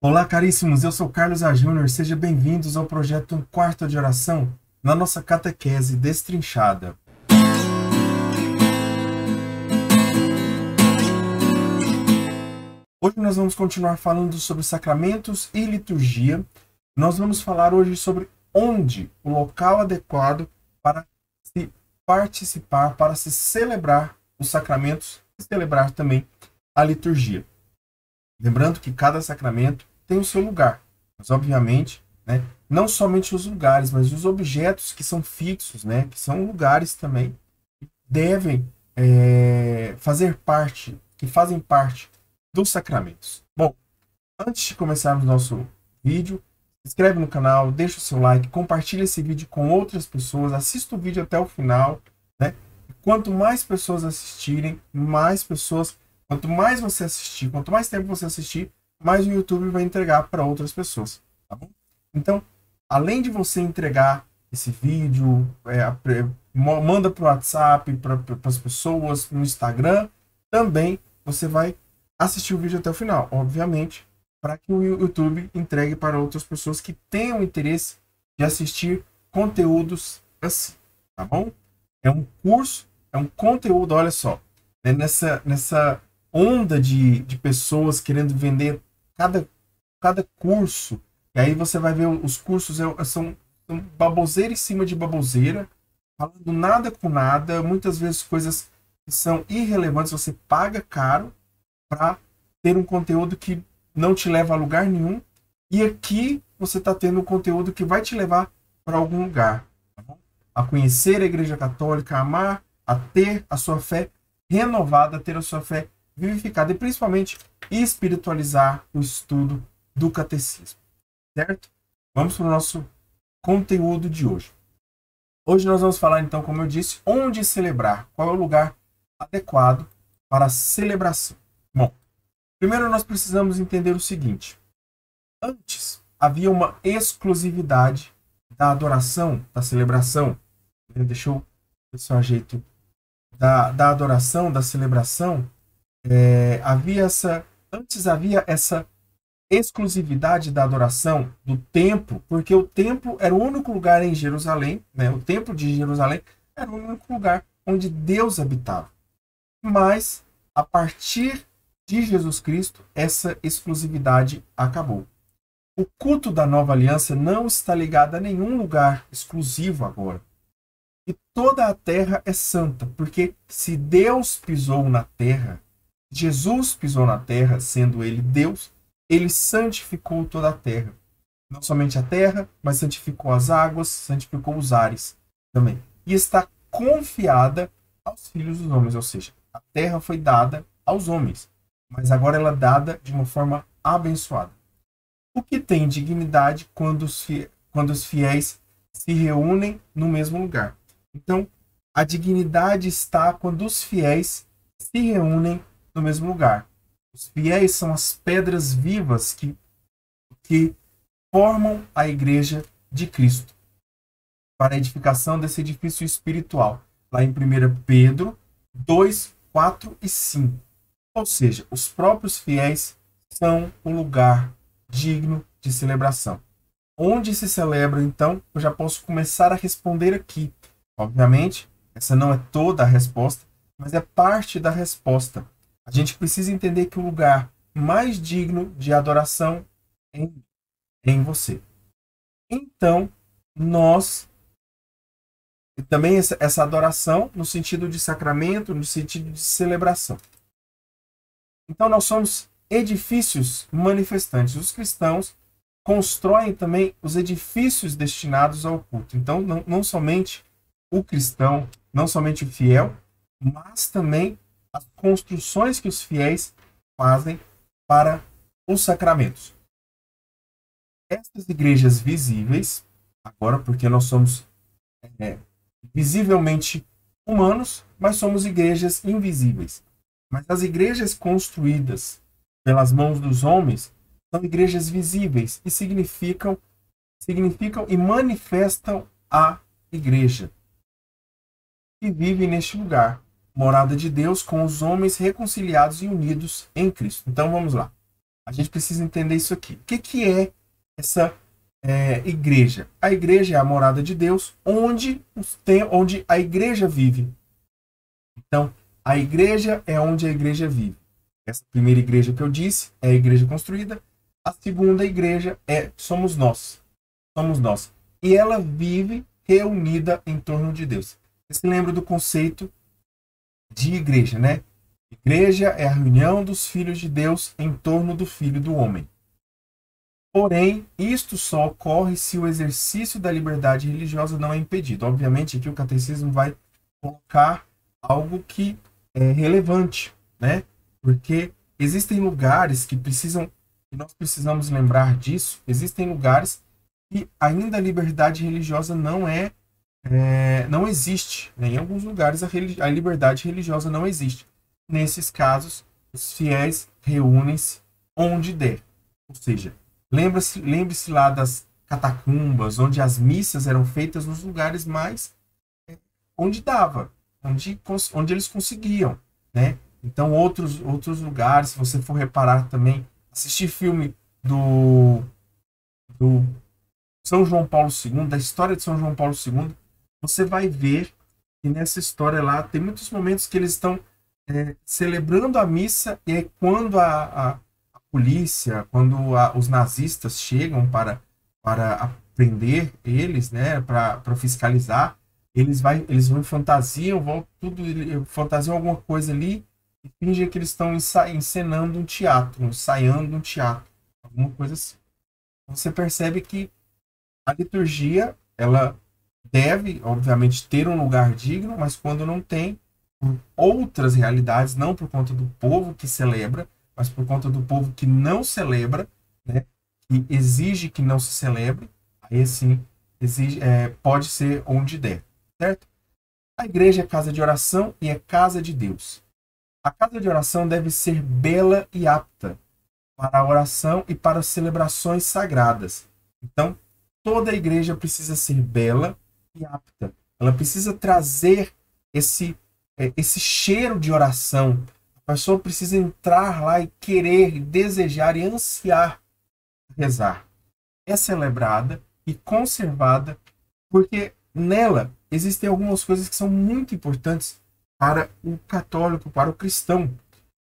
Olá, caríssimos, eu sou Carlos A. Júnior, sejam bem-vindos ao projeto Um Quarto de Oração, na nossa catequese destrinchada. Hoje nós vamos continuar falando sobre sacramentos e liturgia. Nós vamos falar hoje sobre onde o local adequado para se participar, para se celebrar os sacramentos e celebrar também a liturgia. Lembrando que cada sacramento tem o seu lugar, mas obviamente, não somente os lugares, mas os objetos que são fixos, que são lugares também, devem fazer parte, que fazem parte dos sacramentos. Bom, antes de começarmos nosso vídeo, se inscreve no canal, deixa o seu like, compartilha esse vídeo com outras pessoas, assista o vídeo até o final, Quanto mais pessoas assistirem, quanto mais você assistir, quanto mais tempo você assistir, mais o YouTube vai entregar para outras pessoas, tá bom? Então, além de você entregar esse vídeo, manda para o WhatsApp, para as pessoas, no Instagram, também você vai assistir o vídeo até o final, obviamente, para que o YouTube entregue para outras pessoas que tenham interesse de assistir conteúdos assim, tá bom? É um curso, é um conteúdo, olha só, nessa onda de pessoas querendo vender cada curso, e aí você vai ver os cursos são baboseira em cima de baboseira, falando nada com nada, muitas vezes coisas que são irrelevantes, você paga caro para ter um conteúdo que não te leva a lugar nenhum, e aqui você está tendo um conteúdo que vai te levar para algum lugar, tá bom? A conhecer a Igreja Católica, a amar, a ter a sua fé renovada, a ter a sua fé vivificada e principalmente espiritualizar o estudo do catecismo, certo? Vamos para o nosso conteúdo de hoje. Hoje nós vamos falar então, como eu disse, onde celebrar, qual é o lugar adequado para a celebração. Bom, primeiro nós precisamos entender o seguinte: antes havia uma exclusividade da adoração, da celebração. Deixa eu ver se eu ajeito. Da adoração, da celebração, antes havia essa exclusividade da adoração do templo, porque o templo era o único lugar em Jerusalém, o templo de Jerusalém era o único lugar onde Deus habitava. Mas, a partir de Jesus Cristo, essa exclusividade acabou. O culto da nova aliança não está ligado a nenhum lugar exclusivo agora. E toda a terra é santa, porque se Deus pisou na terra, Jesus pisou na terra, sendo ele Deus, ele santificou toda a terra. Não somente a terra, mas santificou as águas, santificou os ares também. E está confiada aos filhos dos homens, ou seja, a terra foi dada aos homens, mas agora ela é dada de uma forma abençoada. O que tem dignidade quando os fiéis se reúnem no mesmo lugar. Então, a dignidade está quando os fiéis se reúnem no mesmo lugar. Os fiéis são as pedras vivas que formam a igreja de Cristo para a edificação desse edifício espiritual. Lá em 1 Pedro 2, 4 e 5. Ou seja, os próprios fiéis são o lugar digno de celebração. Onde se celebra, então, eu já posso começar a responder aqui. Obviamente, essa não é toda a resposta, mas é parte da resposta. A gente precisa entender que o lugar mais digno de adoração é em você. Então, nós também essa adoração no sentido de sacramento, no sentido de celebração. Então, nós somos edifícios manifestantes. Os cristãos constroem também os edifícios destinados ao culto. Então, não somente o cristão, não somente o fiel, mas também as construções que os fiéis fazem para os sacramentos. Estas igrejas visíveis, agora porque nós somos visivelmente humanos, mas somos igrejas invisíveis. Mas as igrejas construídas pelas mãos dos homens são igrejas visíveis e significam e manifestam a igreja que vive neste lugar, morada de Deus com os homens reconciliados e unidos em Cristo. Então vamos lá. A gente precisa entender isso aqui. O que é essa igreja? A igreja é a morada de Deus, onde a igreja vive. Então, a igreja é onde a igreja vive. Essa primeira igreja que eu disse é a igreja construída. A segunda igreja somos nós. Somos nós. E ela vive reunida em torno de Deus. Você se lembra do conceito de igreja, né? Igreja é a reunião dos filhos de Deus em torno do Filho do Homem. Porém, isto só ocorre se o exercício da liberdade religiosa não é impedido. Obviamente, aqui o catecismo vai colocar algo que é relevante, né? Porque existem lugares que nós precisamos lembrar disso. Existem lugares que ainda a liberdade religiosa não existe. Em alguns lugares a liberdade religiosa não existe. Nesses casos, os fiéis reúnem-se onde der. Ou seja, lembre-se lá das catacumbas, onde as missas eram feitas nos lugares mais onde dava, onde eles conseguiam, né? Então, outros lugares, se você for reparar também, assistir filme do São João Paulo II, da história de São João Paulo II, você vai ver que nessa história lá tem muitos momentos que eles estão celebrando a missa, e aí quando a polícia, quando os nazistas chegam para prender eles, né, para fiscalizar, eles vão fantasiam, fantasiam alguma coisa ali e fingem que eles estão encenando um teatro, ensaiando um teatro, alguma coisa assim. Você percebe que a liturgia, ela deve, obviamente, ter um lugar digno, mas quando não tem, por outras realidades, não por conta do povo que celebra, mas por conta do povo que não celebra, né, que exige que não se celebre, aí sim pode ser onde der, certo? A igreja é casa de oração e é casa de Deus. A casa de oração deve ser bela e apta para a oração e para as celebrações sagradas. Então, toda a igreja precisa ser bela e apta. Ela precisa trazer esse cheiro de oração. A pessoa precisa entrar lá e querer, desejar e ansiar rezar. É celebrada e conservada porque nela existem algumas coisas que são muito importantes para o católico, para o cristão.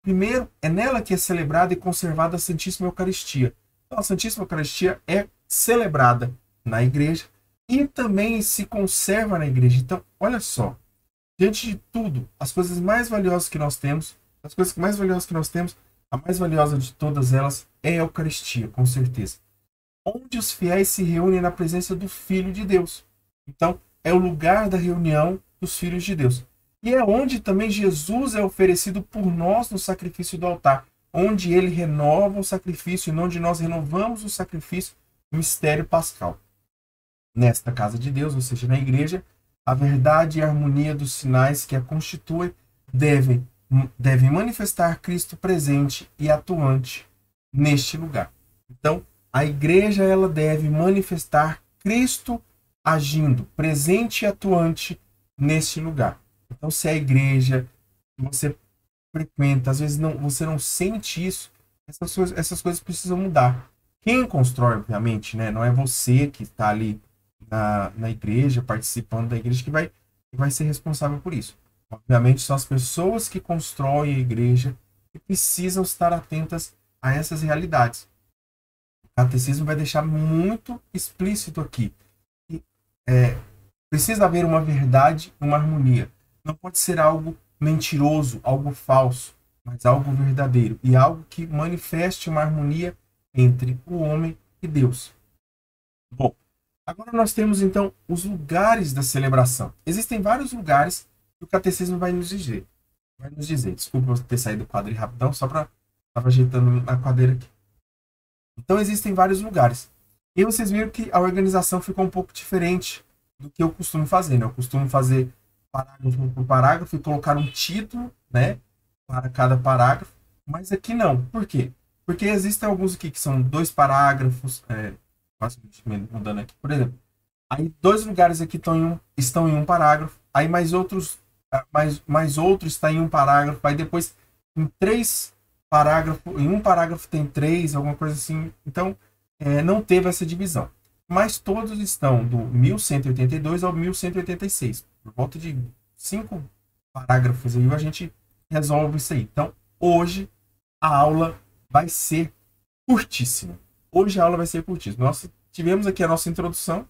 Primeiro, é nela que é celebrada e conservada a Santíssima Eucaristia. Então, a Santíssima Eucaristia é celebrada na igreja e também se conserva na igreja. Então, olha só, diante de tudo, as coisas mais valiosas que nós temos, a mais valiosa de todas elas é a Eucaristia, com certeza. Onde os fiéis se reúnem na presença do Filho de Deus. Então, é o lugar da reunião dos filhos de Deus. E é onde também Jesus é oferecido por nós no sacrifício do altar, onde ele renova o sacrifício e onde nós renovamos o sacrifício do mistério pascal. Nesta casa de Deus, ou seja, na igreja, a verdade e a harmonia dos sinais que a constituem devem manifestar Cristo presente e atuante neste lugar. Então, a igreja ela deve manifestar Cristo agindo, presente e atuante neste lugar. Então, se a igreja que você frequenta, às vezes você não sente isso, essas coisas precisam mudar. Quem constrói, obviamente, né, não é você que está ali na igreja, participando da igreja, que vai ser responsável por isso. Obviamente, são as pessoas que constroem a igreja que precisam estar atentas a essas realidades. O catecismo vai deixar muito explícito aqui que precisa haver uma verdade, uma harmonia. Não pode ser algo mentiroso, algo falso, mas algo verdadeiro e algo que manifeste uma harmonia entre o homem e Deus. Bom, agora nós temos então os lugares da celebração. Existem vários lugares que o catecismo vai nos dizer. Desculpa eu ter saído do quadro rapidão, só para estava ajeitando a cadeira aqui. Então existem vários lugares. E vocês viram que a organização ficou um pouco diferente do que eu costumo fazer, né? Eu costumo fazer parágrafo por parágrafo e colocar um título, né, para cada parágrafo, mas aqui não. Por quê? Porque existem alguns aqui que são 2 parágrafos, mudando aqui, por exemplo. Aí 2 lugares aqui estão em um parágrafo, aí mais outro está em um parágrafo, aí depois em 3 parágrafo, em um parágrafo tem 3, alguma coisa assim. Então, não teve essa divisão. Mas todos estão do 1182 ao 1186. Por volta de 5 parágrafos aí, a gente resolve isso aí. Então, hoje a aula vai ser curtíssima. Hoje a aula vai ser curtíssima. Nós tivemos aqui a nossa introdução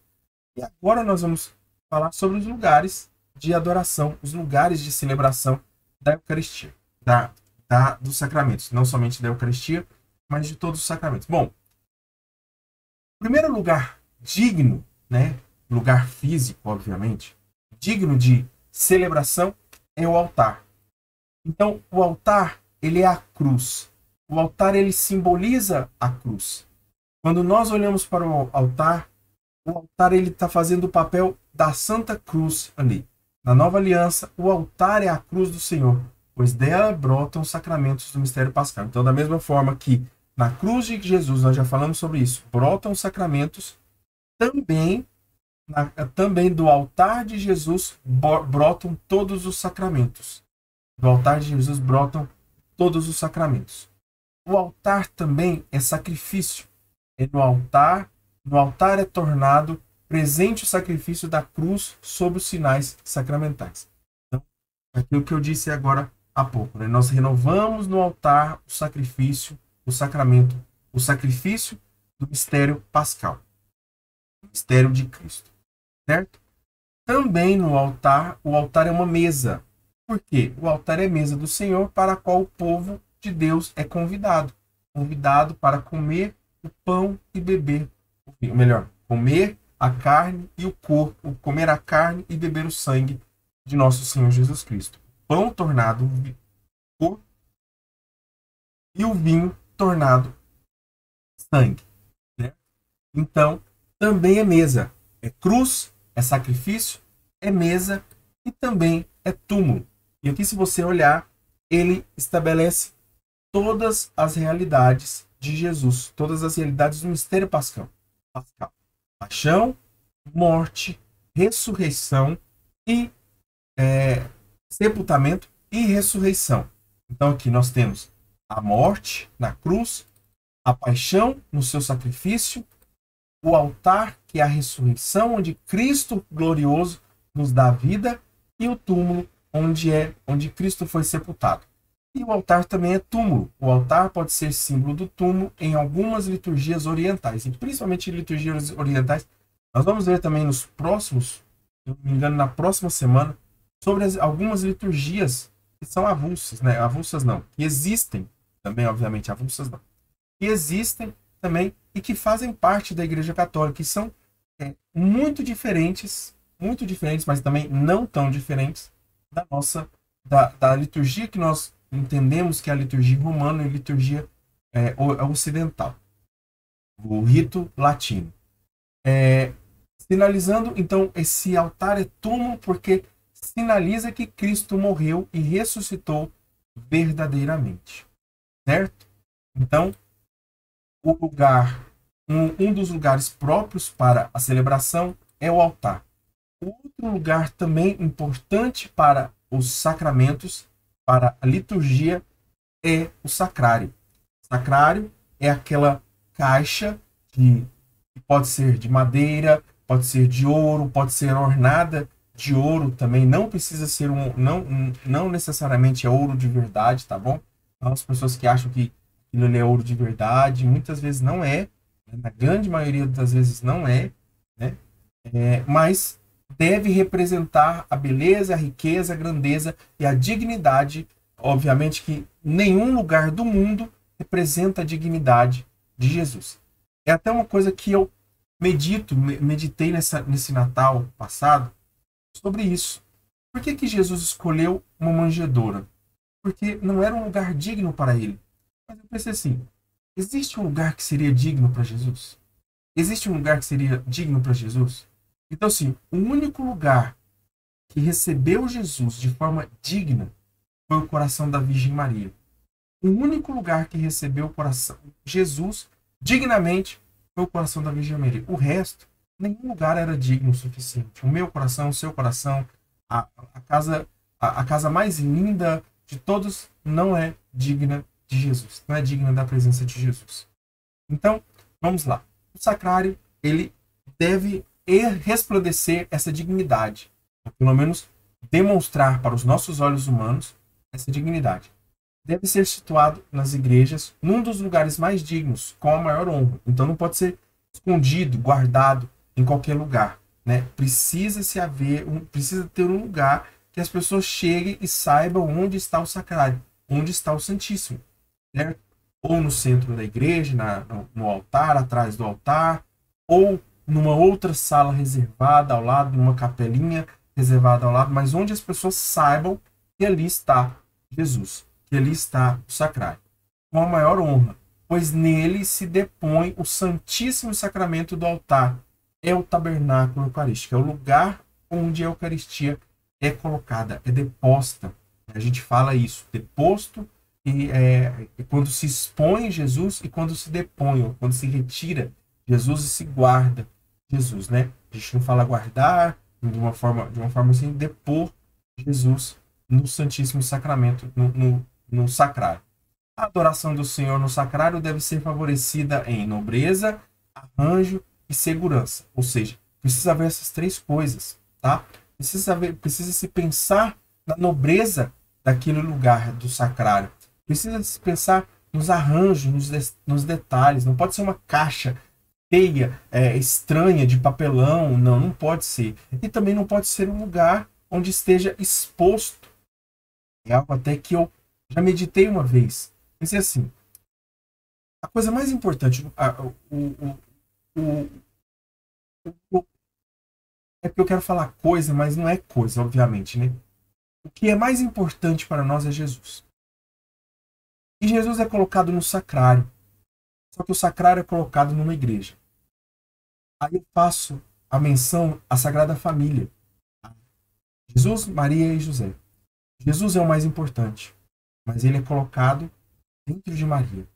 e agora nós vamos falar sobre os lugares de adoração, os lugares de celebração da Eucaristia, dos sacramentos, não somente da Eucaristia, mas de todos os sacramentos. Bom, o primeiro lugar digno, né, lugar físico, obviamente, digno de celebração é o altar. Então, o altar, ele é a cruz. O altar, ele simboliza a cruz. Quando nós olhamos para o altar ele está fazendo o papel da Santa Cruz ali. Na Nova Aliança, o altar é a cruz do Senhor, pois dela brotam os sacramentos do mistério pascal. Então, da mesma forma que na cruz de Jesus, nós já falamos sobre isso, brotam os sacramentos, também do altar de Jesus brotam todos os sacramentos. Do altar de Jesus brotam todos os sacramentos. O altar também é sacrifício. No altar é tornado presente o sacrifício da cruz sob os sinais sacramentais. Então, aquilo que eu disse agora há pouco, né? Nós renovamos no altar o sacrifício, o sacramento, o sacrifício do mistério pascal, o mistério de Cristo, certo? Também no altar, o altar é uma mesa. Por quê? O altar é mesa do Senhor para a qual o povo de Deus é convidado para comer o pão e beber, ou melhor, comer a carne e o corpo, comer a carne e beber o sangue de nosso Senhor Jesus Cristo. Pão tornado corpo e o vinho tornado sangue. Né? Então, também é mesa. É cruz, é sacrifício, é mesa e também é túmulo. E aqui, se você olhar, ele estabelece todas as realidades de Jesus, todas as realidades do mistério pascal. Paixão, morte, ressurreição e sepultamento e ressurreição. Então aqui nós temos a morte na cruz, a paixão no seu sacrifício, o altar, que é a ressurreição, onde Cristo glorioso nos dá vida, e o túmulo, onde Cristo foi sepultado. E o altar também é túmulo. O altar pode ser símbolo do túmulo em algumas liturgias orientais, e principalmente em liturgias orientais. Nós vamos ver também nos próximos, se não me engano, na próxima semana, sobre algumas liturgias que são avulsas, né? Avulsas não, que existem também, obviamente, avulsas não, que existem também e que fazem parte da Igreja Católica, que são muito diferentes, mas também não tão diferentes da nossa, da liturgia que nós entendemos que é a liturgia romana e a liturgia ocidental, o rito latino. Sinalizando, então, esse altar é túmulo porque sinaliza que Cristo morreu e ressuscitou verdadeiramente, certo? Então, um dos lugares próprios para a celebração é o altar. Outro lugar também importante para os sacramentos, para a liturgia, é o sacrário. O sacrário é aquela caixa que pode ser de madeira, pode ser de ouro, pode ser ornada de ouro também. Não precisa ser não necessariamente é ouro de verdade, tá bom? Então, as pessoas que acham que aquilo é ouro de verdade, muitas vezes não é, né? Na grande maioria das vezes não é, né? Mas deve representar a beleza, a riqueza, a grandeza e a dignidade. Obviamente que nenhum lugar do mundo representa a dignidade de Jesus. É até uma coisa que eu meditei nesse Natal passado sobre isso. Por que Jesus escolheu uma manjedoura? Porque não era um lugar digno para ele. Mas eu pensei assim, existe um lugar que seria digno para Jesus? Existe um lugar que seria digno para Jesus? Então, assim, o único lugar que recebeu Jesus de forma digna foi o coração da Virgem Maria. O único lugar que recebeu o coração Jesus dignamente foi o coração da Virgem Maria. O resto, nenhum lugar era digno o suficiente. O meu coração, o seu coração, a casa mais linda de todos não é digna de Jesus, não é digna da presença de Jesus. Então, vamos lá. O sacrário, ele deve resplandecer essa dignidade, ou pelo menos demonstrar para os nossos olhos humanos essa dignidade. Deve ser situado nas igrejas, num dos lugares mais dignos, com a maior honra. Então não pode ser escondido, guardado em qualquer lugar, né? Precisa ter um lugar que as pessoas cheguem e saibam onde está o sacrário, onde está o Santíssimo, certo? Ou no centro da igreja, no altar, atrás do altar, ou numa outra sala reservada ao lado, numa capelinha reservada ao lado, mas onde as pessoas saibam que ali está Jesus, que ali está o sacrário, com a maior honra, pois nele se depõe o Santíssimo Sacramento do altar, é o tabernáculo eucarístico, é o lugar onde a Eucaristia é colocada, é deposta. A gente fala isso, deposto, e quando se expõe Jesus e quando se depõe, ou quando se retira Jesus e se guarda Jesus, né? A gente não fala guardar de uma forma assim, depor Jesus no Santíssimo Sacramento, no sacrário. A adoração do Senhor no sacrário deve ser favorecida em nobreza, arranjo e segurança. Ou seja, precisa haver essas três coisas, tá? Precisa se pensar na nobreza daquele lugar do sacrário. Precisa se pensar nos arranjos, nos detalhes. Não pode ser uma caixa feia, estranha, de papelão. Não pode ser. E também não pode ser um lugar onde esteja exposto. É algo até que eu já meditei uma vez. Pensei assim, a coisa mais importante, é porque eu quero falar coisa, mas não é coisa, obviamente, né? O que é mais importante para nós é Jesus. E Jesus é colocado no sacrário. Só que o sacrário é colocado numa igreja. Aí eu faço a menção à Sagrada Família. Jesus, Maria e José. Jesus é o mais importante, mas ele é colocado dentro de Maria.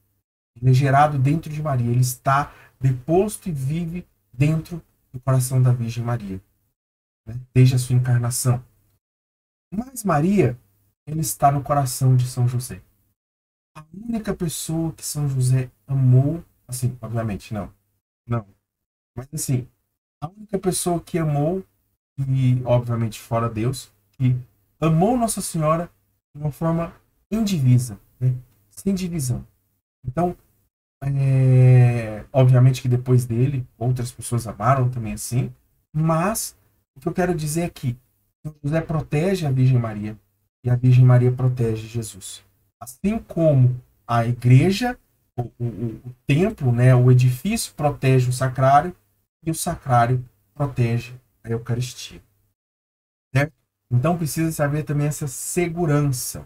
Ele é gerado dentro de Maria. Ele está deposto e vive dentro do coração da Virgem Maria, né? Desde a sua encarnação. Mas Maria, ele está no coração de São José. A única pessoa que São José amou, assim, obviamente, não, mas assim, a única pessoa que amou, e obviamente fora Deus, que amou Nossa Senhora de uma forma indivisa, né? Sem divisão. Então, obviamente que depois dele, outras pessoas amaram também assim, mas o que eu quero dizer é que São José protege a Virgem Maria e a Virgem Maria protege Jesus. Assim como a igreja, o templo, né, o edifício protege o sacrário e o sacrário protege a Eucaristia. Certo? Então precisa haver também essa segurança.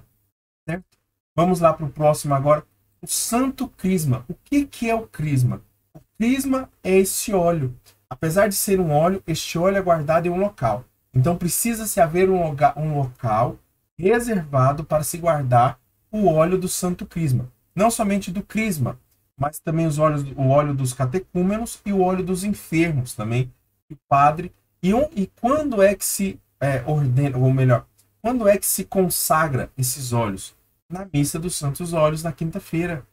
Certo? Vamos lá para o próximo agora. O Santo Crisma. O que é o Crisma? O Crisma é esse óleo. Apesar de ser um óleo, este óleo é guardado em um local. Então precisa-se haver um local reservado para se guardar o óleo do Santo Crisma. Não somente do Crisma, mas também o óleo dos catecúmenos e o óleo dos enfermos também. O padre. E quando é que se ordena, ou melhor, quando é que se consagra esses óleos? Na missa dos Santos Óleos, na quinta-feira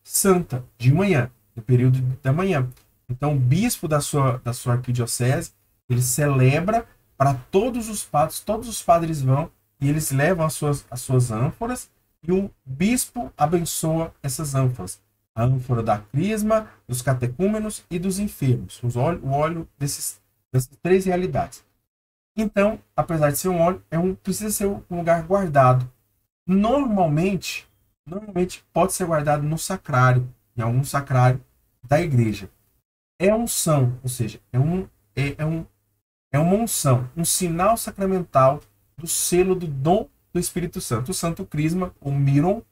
santa, de manhã, no período da manhã. Então, o bispo da sua arquidiocese, ele celebra para todos os padres vão e eles levam as suas ânforas e o bispo abençoa essas ânforas. A ânfora da crisma, dos catecúmenos e dos enfermos. O óleo dessas três realidades. Então, apesar de ser um óleo, precisa ser um lugar guardado. Normalmente pode ser guardado no sacrário, em algum sacrário da igreja. É unção, ou seja, é uma unção, um sinal sacramental do selo do dom do Espírito Santo. O Santo Crisma, o mirron,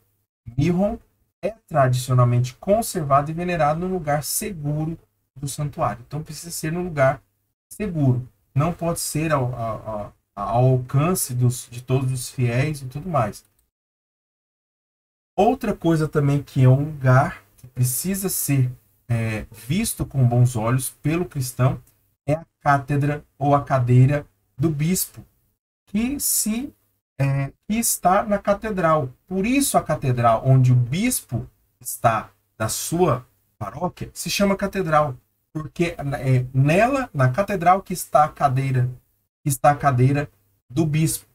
é tradicionalmente conservado e venerado num lugar seguro do santuário. Então precisa ser num lugar seguro. Não pode ser ao alcance de todos os fiéis e tudo mais. Outra coisa também que é um lugar que precisa ser visto com bons olhos pelo cristão é a cátedra ou a cadeira do bispo, que se que está na catedral. Por isso a catedral, onde o bispo está na sua paróquia, se chama catedral, porque é nela, na catedral, que está a cadeira do bispo.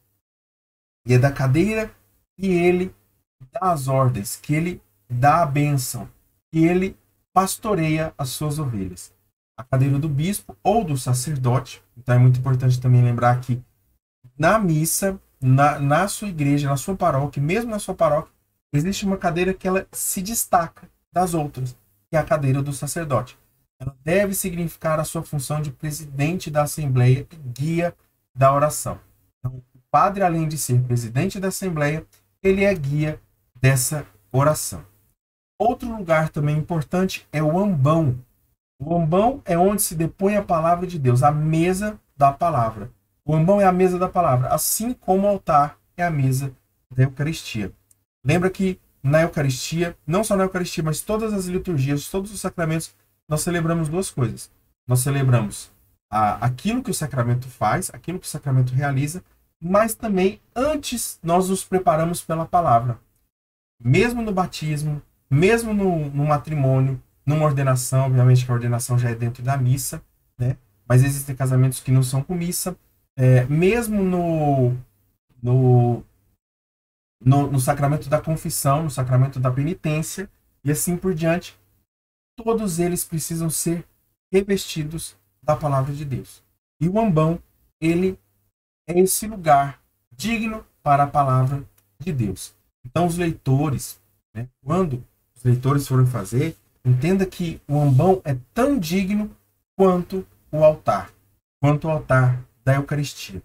E é da cadeira que ele dá as ordens, que ele dá a bênção, que ele pastoreia as suas ovelhas. A cadeira do bispo ou do sacerdote. Então é muito importante também lembrar que na missa, na sua igreja, na sua paróquia, mesmo na sua paróquia, existe uma cadeira que ela se destaca das outras, que é a cadeira do sacerdote. Ela deve significar a sua função de presidente da Assembleia e guia da oração. Então, o padre, além de ser presidente da Assembleia, ele é guia dessa oração. Outro lugar também importante é o ambão. O ambão é onde se depõe a palavra de Deus, a mesa da palavra. O ambão é a mesa da palavra, assim como o altar é a mesa da Eucaristia. Lembra que na Eucaristia, não só na Eucaristia, mas todas as liturgias, todos os sacramentos, nós celebramos duas coisas. Nós celebramos aquilo que o sacramento faz, aquilo que o sacramento realiza, mas também antes nós nos preparamos pela palavra. Mesmo no batismo, mesmo no matrimônio, numa ordenação, obviamente que a ordenação já é dentro da missa, né? Mas existem casamentos que não são com missa. Mesmo no sacramento da confissão, no sacramento da penitência, e assim por diante, todos eles precisam ser revestidos da palavra de Deus. E o ambão, ele é esse lugar digno para a palavra de Deus. Então os leitores, né, quando os leitores forem fazer, entenda que o ambão é tão digno quanto o altar da Eucaristia.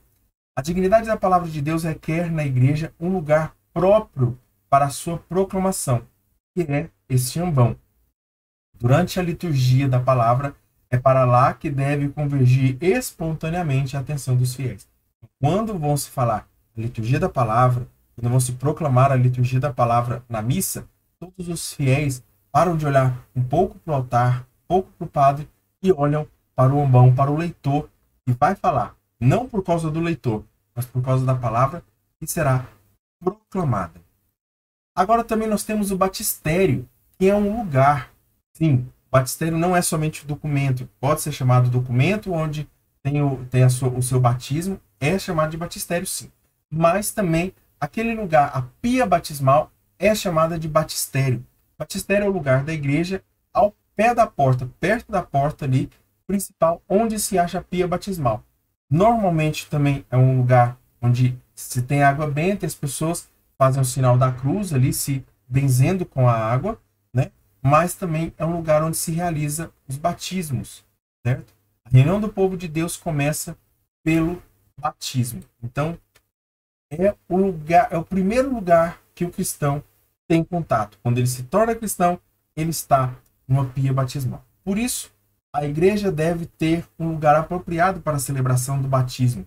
A dignidade da palavra de Deus requer na igreja um lugar próprio para a sua proclamação, que é este ambão. Durante a liturgia da palavra, é para lá que deve convergir espontaneamente a atenção dos fiéis. Quando vão se falar a liturgia da palavra, quando vão se proclamar a liturgia da palavra na missa, todos os fiéis param de olhar um pouco para o altar, um pouco para o padre e olham para o ambão, para o leitor, que vai falar, não por causa do leitor, mas por causa da palavra que será proclamada. Agora também nós temos o batistério, que é um lugar. Sim, o batistério não é somente o documento, pode ser chamado documento onde tem o seu batismo, é chamado de batistério, sim. Mas também aquele lugar, a pia batismal, é chamada de batistério. Batistério é o lugar da igreja ao pé da porta, perto da porta ali, principal, onde se acha a pia batismal. Normalmente também é um lugar onde se tem água benta, as pessoas fazem o sinal da cruz ali, se benzendo com a água, né? Mas também é um lugar onde se realiza os batismos, certo? A reunião do povo de Deus começa pelo batismo. Então, é o primeiro lugar que o cristão tem contato. Quando ele se torna cristão, ele está numa pia batismal. Por isso, a igreja deve ter um lugar apropriado para a celebração do batismo,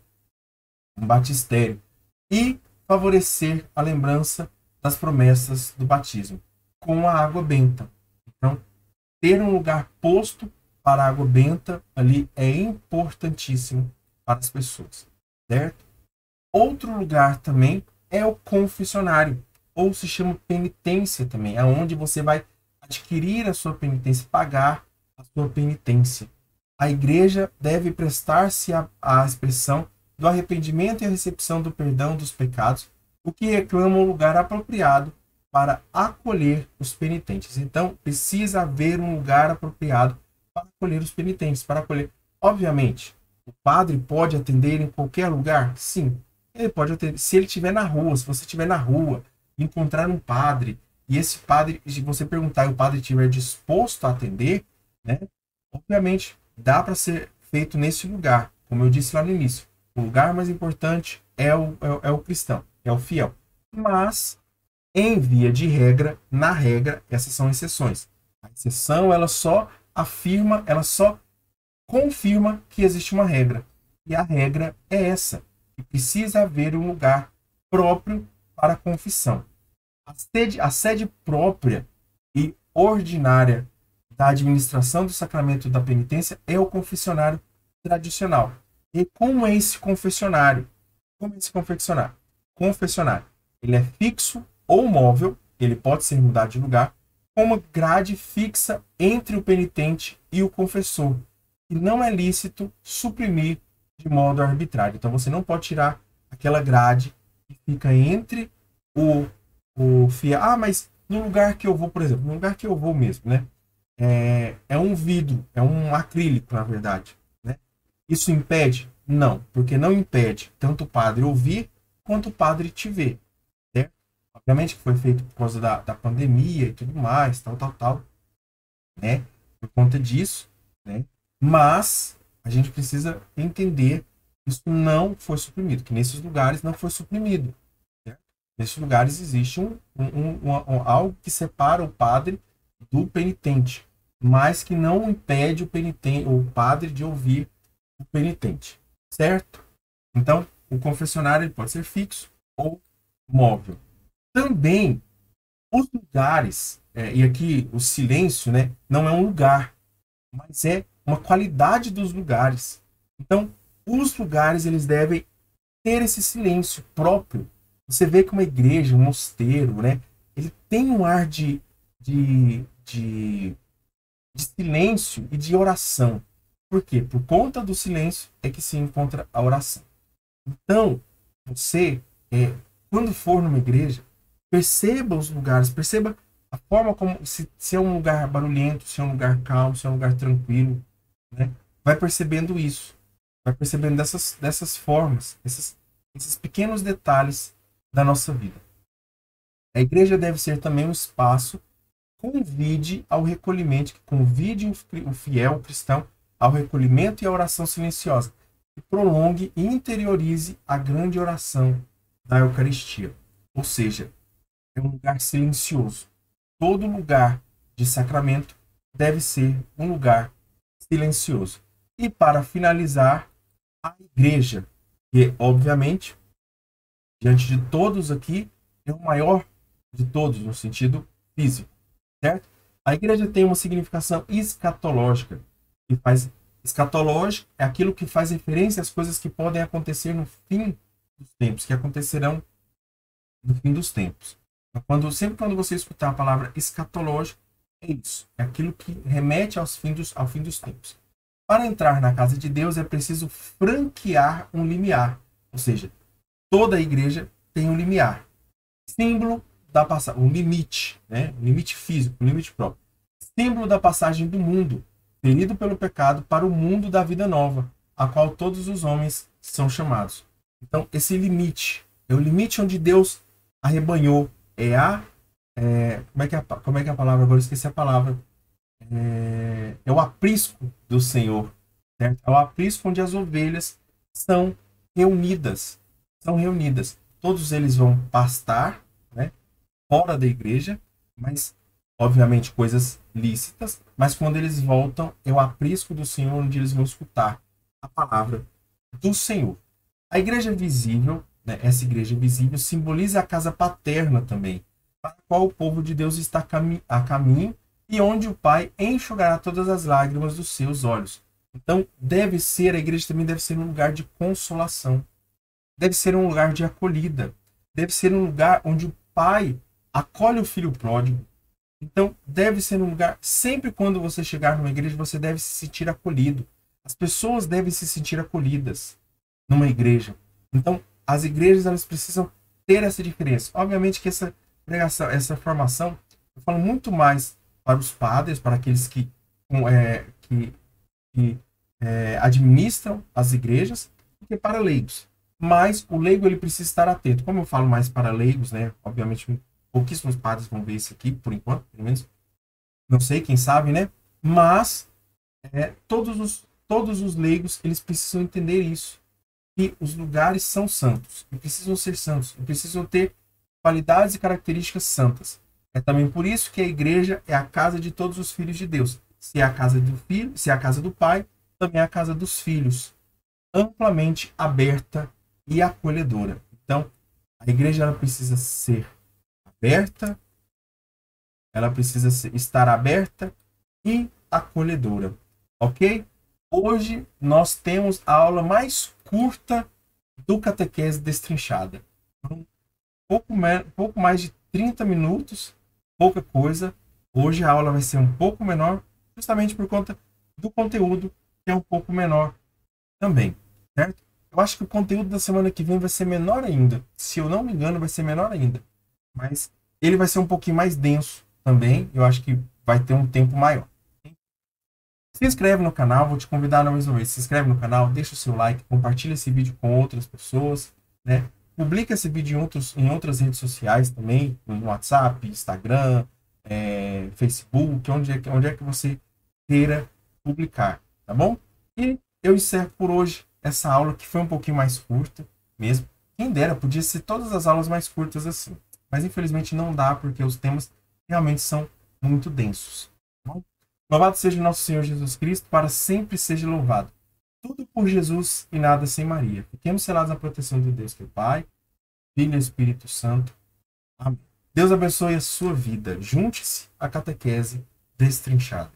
um batistério, e favorecer a lembrança das promessas do batismo, com a água benta. Então, ter um lugar posto para a água benta ali é importantíssimo para as pessoas, certo? Outro lugar também é o confessionário, ou se chama penitência também, é onde você vai adquirir a sua penitência, pagar a sua penitência. A igreja deve prestar-se à expressão do arrependimento e a recepção do perdão dos pecados, o que reclama um lugar apropriado para acolher os penitentes. Então, precisa haver um lugar apropriado para acolher os penitentes, para acolher. Obviamente, o padre pode atender em qualquer lugar? Sim, ele pode atender. Se ele estiver na rua, se você estiver na rua, encontrar um padre, e esse padre, se você perguntar e o padre estiver disposto a atender, né, obviamente, dá para ser feito nesse lugar, como eu disse lá no início. O lugar mais importante é o cristão, é o fiel. Mas, em via de regra, na regra, essas são exceções. A exceção, ela só afirma, ela só confirma que existe uma regra. E a regra é essa, que precisa haver um lugar próprio para a confissão. A sede própria e ordinária da administração do sacramento da penitência é o confessionário tradicional. E como é esse confessionário? confessionário. Ele é fixo ou móvel, ele pode ser mudado de lugar, com uma grade fixa entre o penitente e o confessor. E não é lícito suprimir de modo arbitrário. Então você não pode tirar aquela grade que fica entre o fiel. Ah, mas no lugar que eu vou, por exemplo, no lugar que eu vou mesmo, né? É um vidro, é um acrílico, na verdade. Né? Isso impede? Não, porque não impede tanto o padre ouvir quanto o padre te ver. Certo? Obviamente que foi feito por causa da pandemia e tudo mais, tal, né? Por conta disso, né? Mas a gente precisa entender que isso não foi suprimido, que nesses lugares não foi suprimido. Certo? Nesses lugares existe algo que separa o padre do penitente, mas que não impede o padre de ouvir o penitente, certo? Então, o confessionário ele pode ser fixo ou móvel. Também, os lugares, e aqui o silêncio, né, não é um lugar, mas é uma qualidade dos lugares. Então, os lugares eles devem ter esse silêncio próprio. Você vê que uma igreja, um mosteiro, né, ele tem um ar de silêncio e de oração. Por quê? Por conta do silêncio é que se encontra a oração. Então, você, quando for numa igreja, perceba os lugares, perceba a forma como, se é um lugar barulhento, se é um lugar calmo, se é um lugar tranquilo, né? Vai percebendo isso, vai percebendo dessas formas, esses pequenos detalhes da nossa vida. A igreja deve ser também um espaço que convide ao recolhimento, que convide o fiel cristão ao recolhimento e à oração silenciosa, que prolongue e interiorize a grande oração da Eucaristia. Ou seja, é um lugar silencioso. Todo lugar de sacramento deve ser um lugar silencioso. E para finalizar, a igreja, que obviamente, diante de todos aqui, é o maior de todos no sentido físico, certo? A igreja tem uma significação escatológica, que faz escatológico é aquilo que faz referência às coisas que podem acontecer no fim dos tempos, que acontecerão no fim dos tempos. Sempre quando você escutar a palavra escatológico, é isso. É aquilo que remete ao fim dos tempos. Para entrar na casa de Deus é preciso franquear um limiar. Ou seja, toda a igreja tem um limiar. Símbolo da passagem, um limite, né? Um limite físico, um limite próprio. Símbolo da passagem do mundo, ferido pelo pecado, para o mundo da vida nova, a qual todos os homens são chamados. Então, esse limite é o limite onde Deus arrebanhou. Como é que é a palavra? Agora eu esqueci a palavra. É o aprisco do Senhor. Certo? É o aprisco onde as ovelhas são reunidas. São reunidas. Todos eles vão pastar, né, fora da igreja, mas, obviamente, coisas lícitas. Mas quando eles voltam, é o aprisco do Senhor onde eles vão escutar a palavra do Senhor. A igreja visível, né, essa igreja visível, simboliza a casa paterna também, para a qual o povo de Deus está a caminho e onde o Pai enxugará todas as lágrimas dos seus olhos. Então, a igreja também deve ser um lugar de consolação, deve ser um lugar de acolhida, deve ser um lugar onde o Pai acolhe o filho pródigo. Então, deve ser um lugar, sempre quando você chegar numa igreja, você deve se sentir acolhido. As pessoas devem se sentir acolhidas numa igreja. Então, as igrejas elas precisam ter essa diferença. Obviamente que essa pregação, essa formação, eu falo muito mais para os padres, para aqueles que administram as igrejas, do que para leigos. Mas o leigo ele precisa estar atento. Como eu falo mais para leigos, né? Obviamente, pouquíssimos padres vão ver isso aqui, por enquanto, pelo menos. Não sei, quem sabe, né? Mas todos os leigos eles precisam entender isso. Que os lugares são santos, e precisam ser santos, e precisam ter qualidades e características santas. É também por isso que a igreja é a casa de todos os filhos de Deus. Se é a casa do filho, se é a casa do pai, também é a casa dos filhos, amplamente aberta e acolhedora. Então, a igreja ela precisa ser aberta, ela precisa estar aberta e acolhedora, ok? Hoje nós temos a aula mais curta do Catequese Destrinchada. Foram pouco mais de 30 minutos, pouca coisa. Hoje a aula vai ser um pouco menor, justamente por conta do conteúdo, que é um pouco menor também, certo? Eu acho que o conteúdo da semana que vem vai ser menor ainda. Se eu não me engano, vai ser menor ainda. Mas ele vai ser um pouquinho mais denso também. Eu acho que vai ter um tempo maior. Se inscreve no canal, vou te convidar mais uma vez. Se inscreve no canal, deixa o seu like, compartilha esse vídeo com outras pessoas, né? Publica esse vídeo em outras redes sociais também, no WhatsApp, Instagram, Facebook, onde é que você queira publicar, tá bom? E eu encerro por hoje essa aula que foi um pouquinho mais curta mesmo. Quem dera, podia ser todas as aulas mais curtas assim. Mas infelizmente não dá, porque os temas realmente são muito densos. Tá bom? Louvado seja o nosso Senhor Jesus Cristo, para sempre seja louvado. Tudo por Jesus e nada sem Maria. Fiquemos selados na proteção de Deus, que é o Pai, Filho e Espírito Santo. Amém. Deus abençoe a sua vida. Junte-se à catequese destrinchada.